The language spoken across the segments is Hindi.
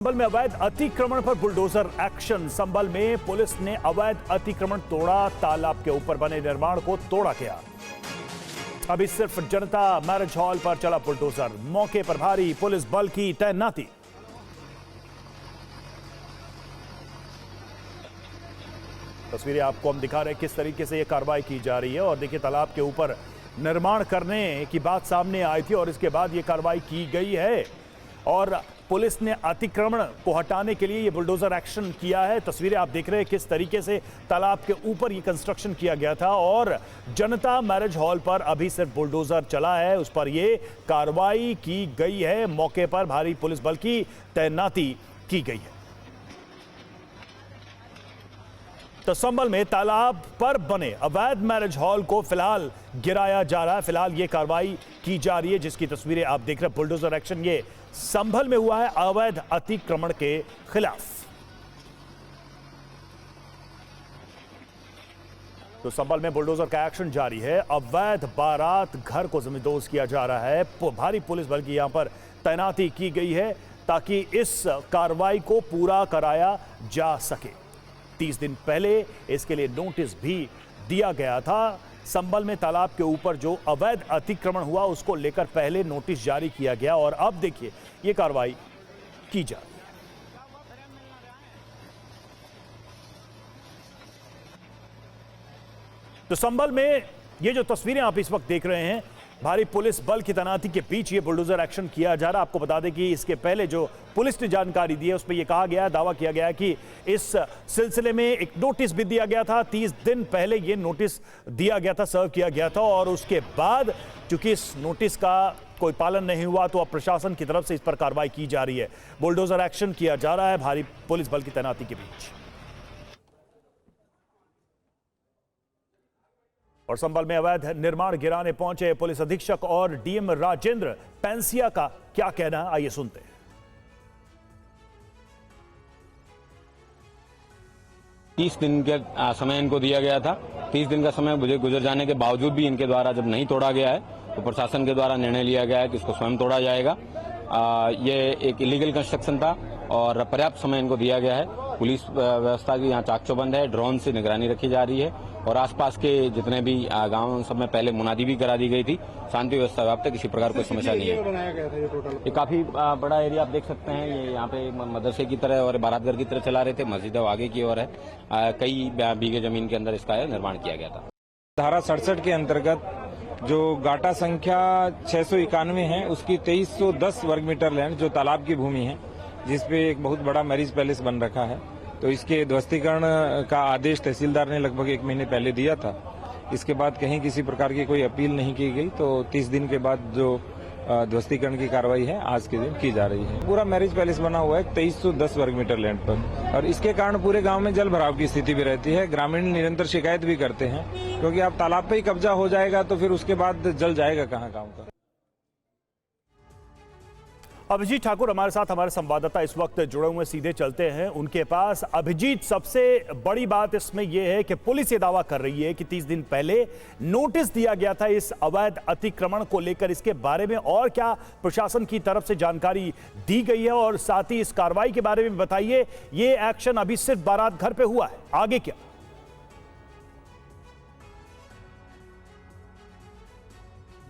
संभल में अवैध अतिक्रमण पर बुलडोजर एक्शन। संभल में पुलिस ने अवैध अतिक्रमण तोड़ा, तालाब के ऊपर बने निर्माण को तोड़ा गया। अभी सिर्फ जनता मैरिज हॉल पर चला बुलडोजर, मौके पर भारी पुलिस बल की तैनाती। तस्वीरें आपको हम दिखा रहे हैं किस तरीके से यह कार्रवाई की जा रही है। और देखिए, तालाब के ऊपर निर्माण करने की बात सामने आई थी और इसके बाद यह कार्रवाई की गई है और पुलिस ने अतिक्रमण को हटाने के लिए ये बुलडोजर एक्शन किया है। तस्वीरें आप देख रहे हैं किस तरीके से तालाब के ऊपर ये कंस्ट्रक्शन किया गया था और जनता मैरिज हॉल पर अभी सिर्फ बुलडोजर चला है, उस पर ये कार्रवाई की गई है। मौके पर भारी पुलिस बल की तैनाती की गई है। तो संभल में तालाब पर बने अवैध मैरिज हॉल को फिलहाल गिराया जा रहा है। फिलहाल ये कार्रवाई की जा रही है जिसकी तस्वीरें आप देख रहे हैं। बुलडोजर एक्शन ये संभल में हुआ है अवैध अतिक्रमण के खिलाफ। तो संभल में बुलडोजर का एक्शन जारी है। अवैध बारात घर को जमींदोज किया जा रहा है। भारी पुलिस बल की यहां पर तैनाती की गई है ताकि इस कार्रवाई को पूरा कराया जा सके। 30 दिन पहले इसके लिए नोटिस भी दिया गया था। संभल में तालाब के ऊपर जो अवैध अतिक्रमण हुआ उसको लेकर पहले नोटिस जारी किया गया और अब देखिए ये कार्रवाई की जा रही है। तो संभल में ये जो तस्वीरें आप इस वक्त देख रहे हैं, भारी पुलिस बल की तैनाती के बीच ये बुलडोजर एक्शन किया जा रहा है। आपको बता दें कि इसके पहले जो पुलिस ने जानकारी दी है उसमें यह कहा गया है, दावा किया गया है कि इस सिलसिले में एक नोटिस भी दिया गया था। 30 दिन पहले ये नोटिस दिया गया था, सर्व किया गया था और उसके बाद चूंकि इस नोटिस का कोई पालन नहीं हुआ तो अब प्रशासन की तरफ से इस पर कार्रवाई की जा रही है। बुलडोजर एक्शन किया जा रहा है भारी पुलिस बल की तैनाती के बीच। और संभल में अवैध निर्माण गिराने पहुंचे पुलिस अधीक्षक और डीएम राजेंद्र पेंसिया का क्या कहना है, आइए सुनते हैं। 30 दिन का समय इनको दिया गया था। 30 दिन का समय मुझे गुजर जाने के बावजूद भी इनके द्वारा जब नहीं तोड़ा गया है तो प्रशासन के द्वारा निर्णय लिया गया है कि इसको स्वयं तोड़ा जाएगा। ये एक इलीगल कंस्ट्रक्शन था और पर्याप्त समय इनको दिया गया है। पुलिस व्यवस्था की यहाँ चाक चौबंद है, ड्रोन से निगरानी रखी जा रही है और आसपास के जितने भी गांव सब में पहले मुनादी भी करा दी गई थी। शांति व्यवस्था व्याप्त है, किसी प्रकार कोई समस्या नहीं है। बनाया गया था ये टोटल? ये काफी बड़ा एरिया आप देख सकते हैं। ये यहाँ पे मदरसे की तरह और बारातघर की तरह चला रहे थे, मस्जिद आगे की ओर है। कई बीघे जमीन के अंदर इसका निर्माण किया गया था। धारा 67 के अंतर्गत जो गाटा संख्या 691 है उसकी 2310 वर्ग मीटर लैंड जो तालाब की भूमि है, जिसपे एक बहुत बड़ा मैरिज पैलेस बन रखा है, तो इसके ध्वस्तीकरण का आदेश तहसीलदार ने लगभग 1 महीने पहले दिया था। इसके बाद कहीं किसी प्रकार की कोई अपील नहीं की गई, तो 30 दिन के बाद जो ध्वस्तीकरण की कार्रवाई है आज के दिन की जा रही है। पूरा मैरिज पैलेस बना हुआ है 2310 वर्ग मीटर लैंड पर और इसके कारण पूरे गांव में जल भराव की स्थिति भी रहती है। ग्रामीण निरंतर शिकायत भी करते हैं क्योंकि अब तालाब पे ही कब्जा हो जाएगा तो फिर उसके बाद जल जाएगा कहाँ गाँव का। अभिजीत ठाकुर हमारे साथ, हमारे संवाददाता इस वक्त जुड़े हुए, सीधे चलते हैं उनके पास। अभिजीत, सबसे बड़ी बात इसमें यह है कि पुलिस ये दावा कर रही है कि 30 दिन पहले नोटिस दिया गया था इस अवैध अतिक्रमण को लेकर। इसके बारे में और क्या प्रशासन की तरफ से जानकारी दी गई है और साथ ही इस कार्रवाई के बारे में बताइए। ये एक्शन अभी सिर्फ बारात घर पे हुआ है, आगे क्या?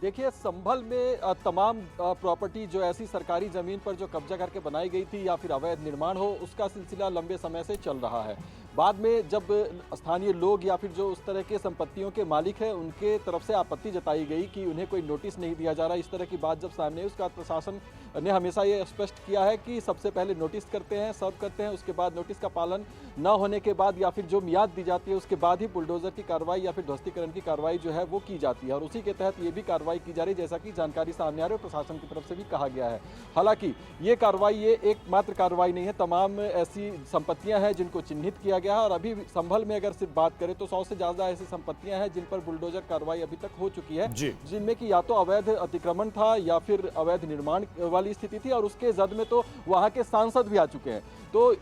देखिए, संभल में तमाम प्रॉपर्टी जो ऐसी सरकारी ज़मीन पर जो कब्जा करके बनाई गई थी या फिर अवैध निर्माण हो, उसका सिलसिला लंबे समय से चल रहा है। बाद में जब स्थानीय लोग या फिर जो उस तरह के संपत्तियों के मालिक हैं उनके तरफ से आपत्ति जताई गई कि उन्हें कोई नोटिस नहीं दिया जा रहा, इस तरह की बात जब सामने आई, उसका प्रशासन ने हमेशा ये स्पष्ट किया है कि सबसे पहले नोटिस करते हैं, सर्व करते हैं, उसके बाद नोटिस का पालन न होने के बाद या फिर जो मियाद दी जाती है उसके बाद ही बुलडोजर की कार्रवाई या फिर ध्वस्तीकरण की कार्रवाई जो है वो की जाती है और उसी के तहत ये भी कार्रवाई की जा रही है, जैसा कि जानकारी सामने आ रही है। प्रशासन की तरफ से भी कहा गया है। हालांकि ये कार्रवाई ये एकमात्र कार्रवाई नहीं है, तमाम ऐसी संपत्तियां हैं जिनको चिन्हित किया गया है और अभी संभल में अगर सिर्फ बात करें तो 100 से ज्यादा ऐसी संपत्तियां हैं जिन पर बुलडोजर कार्रवाई अभी तक हो चुकी है, जिनमें कि या तो अवैध अतिक्रमण था या फिर अवैध निर्माण वाली स्थिति थी और उसके जद में तो वहां के सांसद भी आ चुके हैं। तो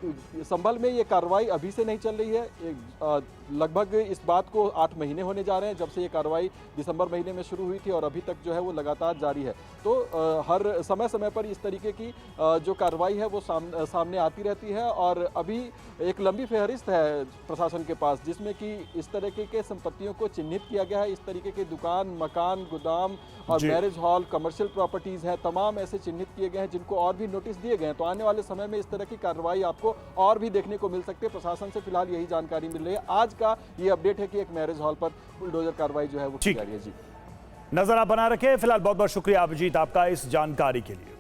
संभल में ये कार्रवाई अभी से नहीं चल रही है, लगभग इस बात को 8 महीने होने जा रहे हैं जब से ये कार्रवाई दिसंबर महीने में शुरू हुई थी और अभी तक जो है वो लगातार जारी है। तो हर समय समय पर इस तरीके की जो कार्रवाई है वो सामने आती रहती है और अभी एक लंबी फहरिस्त है प्रशासन के पास जिसमें कि इस तरीके के संपत्तियों को चिन्हित किया गया है। इस तरीके के दुकान, मकान, गोदाम और मैरिज हॉल, कमर्शियल प्रॉपर्टीज हैं, तमाम ऐसे चिन्हित किए गए हैं जिनको और भी नोटिस दिए गए हैं। तो आने वाले समय में इस तरह की कार्रवाई आपको और भी देखने को मिल सकती है। प्रशासन से फिलहाल यही जानकारी मिल रही है। आज का ये अपडेट है कि एक मैरिज हॉल पर बुलडोजर कार्रवाई जो है वो की जा रही है। जी, नजर आप बना रखे। फिलहाल बहुत बहुत शुक्रिया अभिजीत आपका इस जानकारी के लिए।